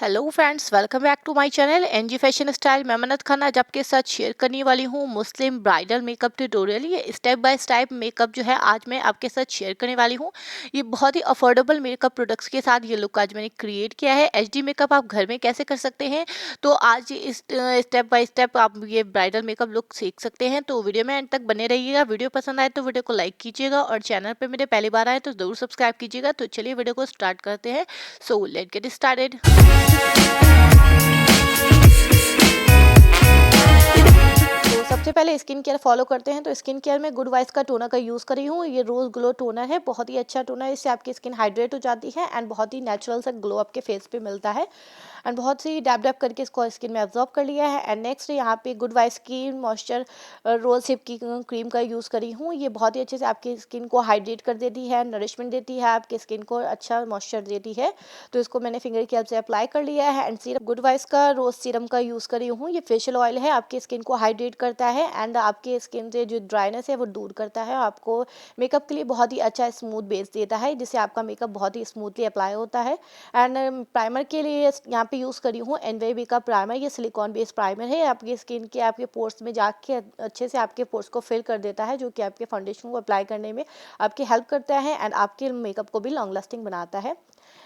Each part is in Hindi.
Hello friends, welcome back to my channel NG fashion style. मैं मन्नत खान आज आपके साथ शेयर करने वाली हूँ मुस्लिम ब्राइडल मेकअप ट्यूटोरियल। ये स्टेप बाय स्टेप मेकअप जो है आज मैं आपके साथ शेयर करने वाली हूँ। ये बहुत ही अफोर्डेबल मेकअप प्रोडक्ट्स के साथ ये लुक आज मैंने क्रिएट किया है। एचडी मेकअप आप घर में कैसे कर सकते हैं, तो आज इस स्टेप बाय स्टेप आप ये ब्राइडल मेकअप लुक सीख सकते हैं। तो वीडियो में एंड तक बने रहिएगा। वीडियो पसंद आए तो वीडियो को लाइक कीजिएगा और चैनल पर मेरे पहली बार आए तो जरूर सब्सक्राइब कीजिएगा। तो चलिए वीडियो को स्टार्ट करते हैं। So let get started. तो सबसे पहले स्किन केयर फॉलो करते हैं। तो स्किन केयर में गुड वाइस का टोनर का यूज़ करी हूँ। ये रोज़ ग्लो टोनर है, बहुत ही अच्छा टोनर है। इससे आपकी स्किन हाइड्रेट हो जाती है एंड बहुत ही नेचुरल सा ग्लो आपके फेस पे मिलता है। एंड बहुत सी डैप डैप करके इसको स्किन में एब्जॉर्ब कर लिया है। एंड नेक्स्ट यहाँ पे गुड वाइस की मॉइस्चर रोल सिप की क्रीम का यूज़ करी हूँ। ये बहुत ही अच्छे से आपकी स्किन को हाइड्रेट कर देती है, नरिशमेंट देती है, आपकी स्किन को अच्छा मॉइस्चर देती है। तो इसको मैंने फिंगर की हेल्प से अप्लाई कर लिया है। एंड सीरम गुड वाइस का रोज सीरम का यूज़ करी हूँ। ये फेशियल ऑयल है, आपकी स्किन को हाइड्रेट करता है एंड आपके स्किन से जो ड्राइनेस है वो दूर करता है। आपको मेकअप के लिए बहुत ही अच्छा स्मूथ बेस देता है, जिससे आपका मेकअप बहुत ही स्मूथली अप्लाई होता है। एंड प्राइमर के लिए यहाँ पे यूज़ करी हूँ एनवाईबी का प्राइमर। ये सिलिकॉन बेस्ड प्राइमर है, आपकी स्किन के आपके पोर्स में जाके अच्छे से आपके पोर्स को फिल कर देता है, जो कि आपके फाउंडेशन को अप्लाई करने में आपकी हेल्प करता है एंड आपके मेकअप को भी लॉन्ग लास्टिंग बनाता है।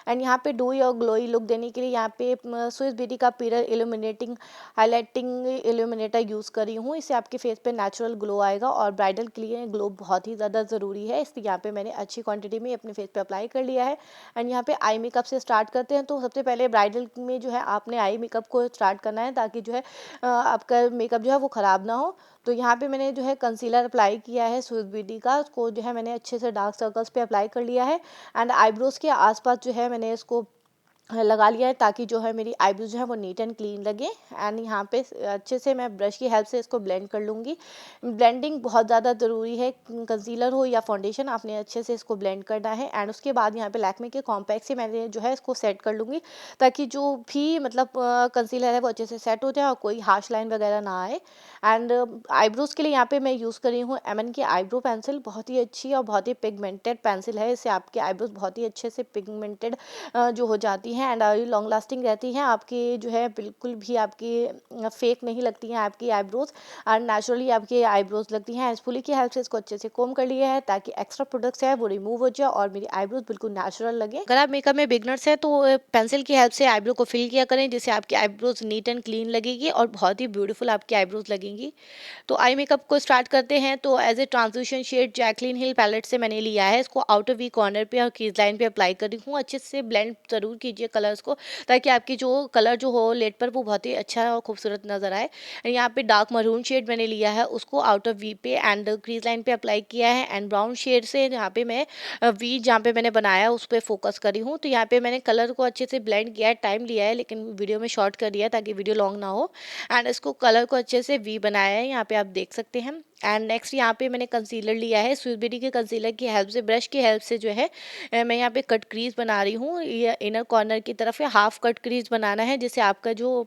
एंड यहाँ पे डोई और ग्लोई लुक देने के लिए यहाँ पे स्विस ब्यूटी का pearl illuminating highlighting illuminator use करी हूँ। इससे आपके फेस पे नेचुरल ग्लो आएगा और ब्राइडल के लिए ग्लो बहुत ही ज़्यादा ज़रूरी है, इसलिए यहाँ पे मैंने अच्छी क्वांटिटी में अपने फेस पे अप्लाई कर लिया है। एंड यहाँ पे आई मेकअप से स्टार्ट करते हैं। तो सबसे पहले ब्राइडल में जो है आपने आई मेकअप को स्टार्ट करना है, ताकि जो है आपका मेकअप जो है वो ख़राब ना हो। तो यहाँ पे मैंने जो है कंसीलर अप्लाई किया है स्विस ब्यूटी का, उसको जो है मैंने अच्छे से डार्क सर्कल्स पे अप्लाई कर लिया है। एंड आईब्रोज के आसपास जो है मैंने इसको लगा लिया है, ताकि जो है मेरी आईब्रोज जो है वो नीट एंड क्लीन लगे। एंड यहाँ पे अच्छे से मैं ब्रश की हेल्प से इसको ब्लेंड कर लूँगी। ब्लेंडिंग बहुत ज़्यादा ज़रूरी है, कंसीलर हो या फाउंडेशन, आपने अच्छे से इसको ब्लेंड करना है। एंड उसके बाद यहाँ पे लैक्मे के कॉम्पैक्ट से मैंने जो है इसको सेट कर लूँगी, ताकि जो भी मतलब कंसीलर है वो अच्छे से सेट हो जाए और कोई हार्श लाइन वगैरह ना आए। एंड आईब्रोज के लिए यहाँ पे मैं यूज़ करी हूँ एमन की आईब्रो पेंसिल, बहुत ही अच्छी और बहुत ही पिगमेंटेड पेंसिल है। इससे आपके आईब्रोज बहुत ही अच्छे से पिगमेंटेड जो हो जाती हैं एंड लॉन्ग लास्टिंग रहती हैं। आपकी जो है बिल्कुल भी आपकी फेक नहीं लगती हैं आपकी आईब्रोज, और नेचुरली आपकी आईब्रोज लगती हैं। स्पूली की हेल्प से इसको अच्छे से कोम कर लिया है, ताकि एक्स्ट्रा प्रोडक्ट्स है वो रिमूव हो जाए और मेरी आईब्रोज बिल्कुल नेचुरल लगे। अगर आप मेकअप में बिगनर्स हैं तो पेंसिल की हेल्प से आईब्रो को फिल किया करें, जिससे आपकी आईब्रोज नीट एंड क्लीन लगेगी और बहुत ही ब्यूटीफुल आपकी आईब्रोज लगेंगी। तो आई मेकअप को स्टार्ट करते हैं। तो as a transition shade Jaclyn Hill palette से मैंने लिया है, इसको आउटर वी कॉर्नर पे और क्रीज लाइन पे अप्लाई कर रही हूँ। अच्छे से ब्लेंड जरूर कीजिए कलर्स को, ताकि आपकी जो कलर जो हो लेट पर वो बहुत ही अच्छा और खूबसूरत नजर आए। यहाँ पे डार्क मरून शेड मैंने लिया है, उसको आउटर वी पे एंड क्रीज लाइन पे अप्लाई किया है। एंड ब्राउन शेड से यहाँ पे मैं वी जहाँ पे मैंने बनाया उस पर फोकस करी हूँ। तो यहाँ पे मैंने कलर को अच्छे से ब्लेंड किया है, टाइम लिया है लेकिन वीडियो में शॉर्ट कर दिया ताकि वीडियो लॉन्ग ना हो। एंड इसको कलर को अच्छे से वी बनाया है, यहाँ पे आप देख सकते हैं। एंड नेक्स्ट यहाँ पे मैंने कंसीलर लिया है, स्विस ब्यूटी के कंसीलर की हेल्प से, ब्रश की हेल्प से जो है मैं यहाँ पे कट क्रीज बना रही हूँ। ये इनर कॉर्नर की तरफ है, हाफ कट क्रीज बनाना है, जिससे आपका जो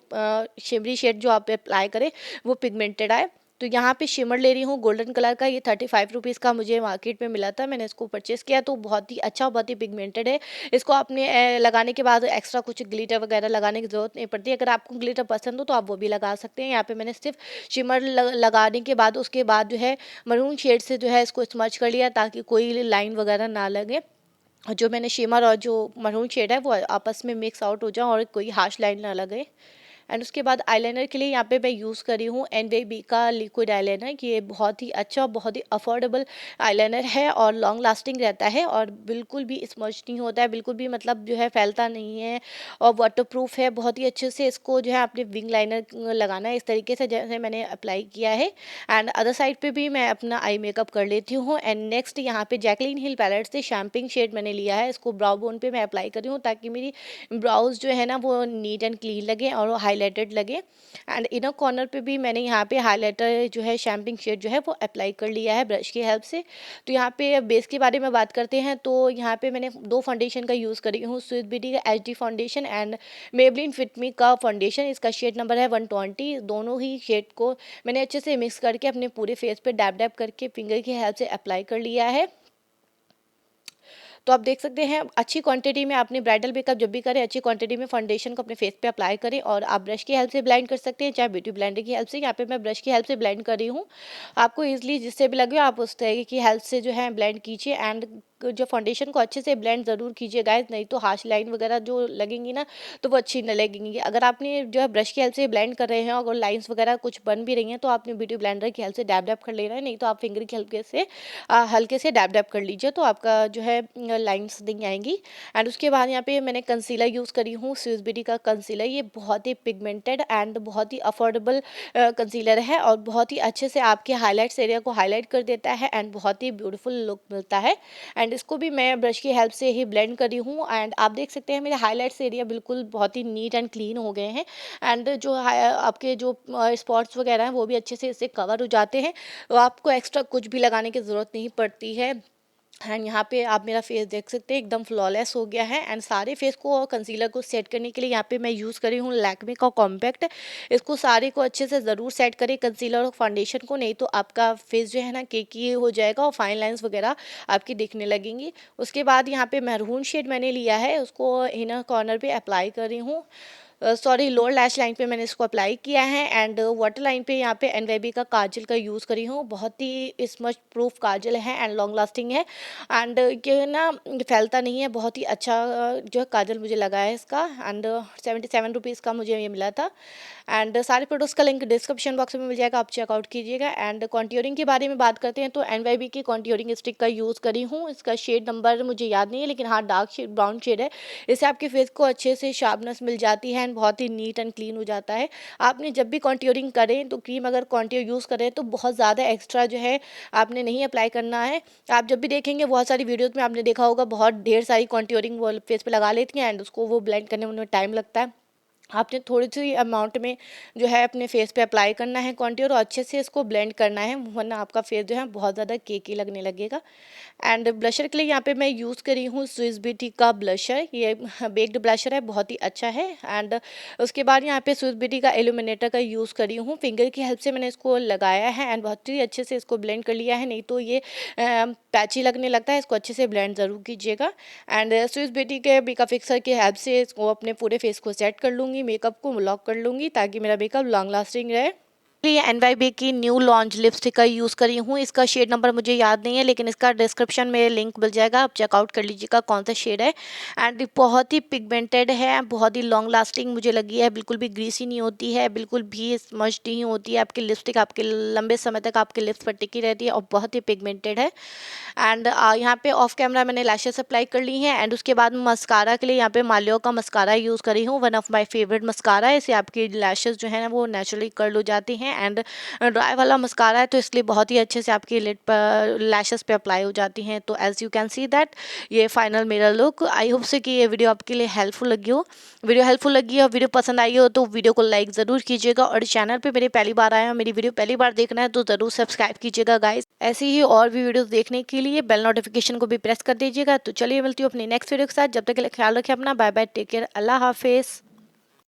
शिमरी शेड जो आप अप्लाई करें वो पिगमेंटेड आए। तो यहाँ पे शिमर ले रही हूँ गोल्डन कलर का, ये 35 रुपीज़ का मुझे मार्केट में मिला था, मैंने इसको परचेस किया। तो बहुत ही अच्छा, बहुत ही पिगमेंटेड है। इसको आपने लगाने के बाद एक्स्ट्रा कुछ ग्लिटर वगैरह लगाने की ज़रूरत नहीं पड़ती। अगर आपको ग्लिटर पसंद हो तो आप वो भी लगा सकते हैं। यहाँ पे मैंने सिर्फ शिमर लगाने के बाद उसके बाद जो है मरून शेड से जो है इसको स्मच कर लिया, ताकि कोई लाइन वगैरह ना लगे। जो मैंने शिमर और जो मरून शेड है वो आपस में मिक्स आउट हो जाए और कोई हार्श लाइन ना लगे। एंड उसके बाद आईलाइनर के लिए यहाँ पे मैं यूज़ करी हूँ एनवाईबी का लिक्विड आईलाइनर। ये बहुत ही अच्छा, बहुत ही अफोर्डेबल आईलाइनर है और लॉन्ग लास्टिंग रहता है और बिल्कुल भी स्मच नहीं होता है, बिल्कुल भी मतलब जो है फैलता नहीं है और वाटरप्रूफ है। बहुत ही अच्छे से इसको जो है आपने विंग लाइनर लगाना है इस तरीके से जैसे मैंने अप्लाई किया है। एंड अदर साइड पे भी मैं अपना आई मेकअप कर लेती हूँ। एंड नेक्स्ट यहाँ पे जैकलिन हिल पैलेट से शैम्पिंग शेड मैंने लिया है, इसको ब्राउ बोन पे मैं अप्लाई कर रही हूँ, ताकि मेरी ब्राउज जो है ना वो नीट एंड क्लीन लगे और हाईलाइटेड लगे। एंड इनर कॉर्नर पे भी मैंने यहाँ पे हाईलाइटर जो है शैम्पिंग शेड जो है वो अप्लाई कर लिया है ब्रश की हेल्प से। तो यहाँ पे बेस के बारे में बात करते हैं। तो यहाँ पे मैंने दो फाउंडेशन का यूज़ करी हूँ, स्विस ब्यूटी का HD foundation and Maybelline Fit Me का फाउंडेशन। इसका शेड नंबर है 120। दोनों ही शेड को मैंने अच्छे से मिक्स करके अपने पूरे फेस पे डैप डैप करके फिंगर की हेल्प से अप्लाई कर लिया है। तो आप देख सकते हैं अच्छी क्वांटिटी में आपने ब्राइडल मेकअप जब भी करें अच्छी क्वांटिटी में फाउंडेशन को अपने फेस पे अप्लाई करें, और आप ब्रश की हेल्प से ब्लेंड कर सकते हैं, चाहे ब्यूटी ब्लेंडर की हेल्प से। यहाँ पे मैं ब्रश की हेल्प से ब्लेंड कर रही हूँ। आपको ईजिली जिससे भी लगे आप उस तरीके की हेल्प से जो है ब्लेंड कीजिए, एंड जो फाउंडेशन को अच्छे से ब्लेंड ज़रूर कीजिए गाइस, नहीं तो हार्श लाइन वगैरह जो लगेंगी ना तो वो अच्छी नहीं लगेंगी। अगर आपने जो है ब्रश की हेल्प से ब्लेंड कर रहे हैं और लाइंस वगैरह कुछ बन भी रही हैं तो आपने ब्यूटी ब्लेंडर की हेल्प से डैब डैब कर लेना है, नहीं तो आप फिंगर की हल्के से डैब डैब कर लीजिए तो आपका जो है लाइंस नहीं आएंगी। एंड उसके बाद यहाँ पे मैंने कंसीलर यूज़ करी हूँ, स्विस ब्यूटी का कंसीलर। ये बहुत ही पिगमेंटेड एंड बहुत ही अफोर्डेबल कंसीलर है और बहुत ही अच्छे से आपके हाईलाइट्स एरिया को हाईलाइट कर देता है एंड बहुत ही ब्यूटीफुल लुक मिलता है। एंड इसको भी मैं ब्रश की हेल्प से ही ब्लेंड करी हूँ, एंड आप देख सकते हैं मेरे हाईलाइट्स एरिया बिल्कुल बहुत ही नीट एंड क्लीन हो गए हैं, एंड जो आपके जो स्पॉट्स वगैरह हैं वो भी अच्छे से इससे कवर हो जाते हैं, तो आपको एक्स्ट्रा कुछ भी लगाने की ज़रूरत नहीं पड़ती है। एंड यहाँ पे आप मेरा फेस देख सकते हैं एकदम फ्लॉलेस हो गया है। एंड सारे फेस को और कंसीलर को सेट करने के लिए यहाँ पे मैं यूज़ करी हूँ लैक्मे का कॉम्पैक्ट। इसको सारे को अच्छे से ज़रूर सेट करें कंसीलर और फाउंडेशन को, नहीं तो आपका फेस जो है ना केकी हो जाएगा और फाइन लाइंस वगैरह आपकी दिखने लगेंगी। उसके बाद यहाँ पे मैरून शेड मैंने लिया है, उसको इनर कॉर्नर पर अप्लाई कर रही हूँ, सॉरी लोअर लैश लाइन पे मैंने इसको अप्लाई किया है। एंड वाटर लाइन पे यहाँ पे एनवाईबी का काजल का यूज़ करी हूँ, बहुत ही स्मच प्रूफ काजल है एंड लॉन्ग लास्टिंग है, एंड ये ना फैलता नहीं है, बहुत ही अच्छा जो है काजल मुझे लगा है इसका। एंड 77 रुपीज़ का मुझे ये मिला था। एंड सारे प्रोडक्ट्स का लिंक डिस्क्रिप्शन बॉक्स में मिल जाएगा, आप चेकआउट कीजिएगा। एंड कॉन्ट्योरिंग के बारे में बात करते हैं तो एनवाईबी की कॉन्ट्योरिंग स्टिक का यूज़ करी हूँ, इसका शेड नंबर मुझे याद नहीं है लेकिन हाँ डार्क शेड ब्राउन शेड है। इससे आपके फेस को अच्छे से शार्पनेस मिल जाती है एंड बहुत ही नीट एंड क्लीन हो जाता है। आपने जब भी कॉन्ट्योरिंग करें तो क्रीम अगर कॉन्ट्योर यूज़ करें तो बहुत ज़्यादा एक्स्ट्रा जो है आपने नहीं अप्लाई करना है। आप जब भी देखेंगे बहुत सारी वीडियोज़ में आपने देखा होगा बहुत ढेर सारी कॉन्ट्योरिंग वो फेस पे लगा लेती हैं एंड उसको वो ब्लेंड करने में टाइम लगता है। आपने थोड़ी सी अमाउंट में जो है अपने फेस पे अप्लाई करना है कॉन्ट्योर और अच्छे से इसको ब्लेंड करना है, वरना आपका फेस जो है बहुत ज़्यादा केकी लगने लगेगा। एंड ब्लशर के लिए यहाँ पे मैं यूज़ करी हूँ स्विस ब्यूटी का ब्लशर, ये बेक्ड ब्लशर है, बहुत ही अच्छा है। एंड उसके बाद यहाँ पे स्विस ब्यूटी का इल्यूमिनेटर का यूज़ करी हूँ, फिंगर की हेल्प से मैंने इसको लगाया है एंड बहुत ही अच्छे से इसको ब्लेंड कर लिया है, नहीं तो ये पैची लगने लगता है, इसको अच्छे से ब्लेंड ज़रूर कीजिएगा। एंड स्विस ब्यूटी के मेकअप फिक्सर की हेल्प से इसको अपने पूरे फेस को सेट कर लूँगी, मेकअप को लॉक कर लूँगी ताकि मेरा मेकअप लॉन्ग लास्टिंग रहे। ये एनवाईबी की न्यू लॉन्च लिपस्टिक का यूज़ करी हूँ, इसका शेड नंबर मुझे याद नहीं है लेकिन इसका डिस्क्रिप्शन में लिंक मिल जाएगा, आप चेकआउट कर लीजिएगा कौन सा शेड है। एंड बहुत ही पिगमेंटेड है, बहुत ही लॉन्ग लास्टिंग मुझे लगी है, बिल्कुल भी ग्रीसी नहीं होती है, बिल्कुल भी स्मज्ड नहीं होती है, आपकी लिपस्टिक आपके लंबे समय तक आपके लिप्स पर टिकी रहती है और बहुत ही पिगमेंटेड है। एंड यहाँ पे ऑफ कैमरा मैंने लैशेस अप्लाई कर ली हैं। एंड उसके बाद मस्कारा के लिए यहाँ पे मालियो का मस्कारा यूज़ करी हूँ, one of my favourite mascara है, इससे आपकी लैशेस जो है ना वो नेचुरली कर्ल हो जाती हैं। एंड ड्राई वाला मस्कारा है तो इसलिए बहुत ही अच्छे से आपकी लिड पर लैशेस पे अप्लाई हो जाती हैं। तो as you can see that ये फाइनल मेरा लुक। आई होप से कि ये वीडियो आपके लिए हेल्पफुल लगी हो। वीडियो हेल्पफुल लगी हो, वीडियो पसंद आई हो तो वीडियो को लाइक ज़रूर कीजिएगा, और चैनल पे मेरे पहली बार आए हो, मेरी वीडियो पहली बार देखना है तो ज़रूर सब्सक्राइब कीजिएगा गाइस। ऐसी ही और भी वीडियोस देखने के लिए बेल नोटिफिकेशन को भी प्रेस कर दीजिएगा। तो चलिए मिलती हूँ अपनी नेक्स्ट वीडियो के साथ, जब तक के लिए ख्याल रखें अपना, बाय बाय, टेक केयर, अल्लाह हाफिज़।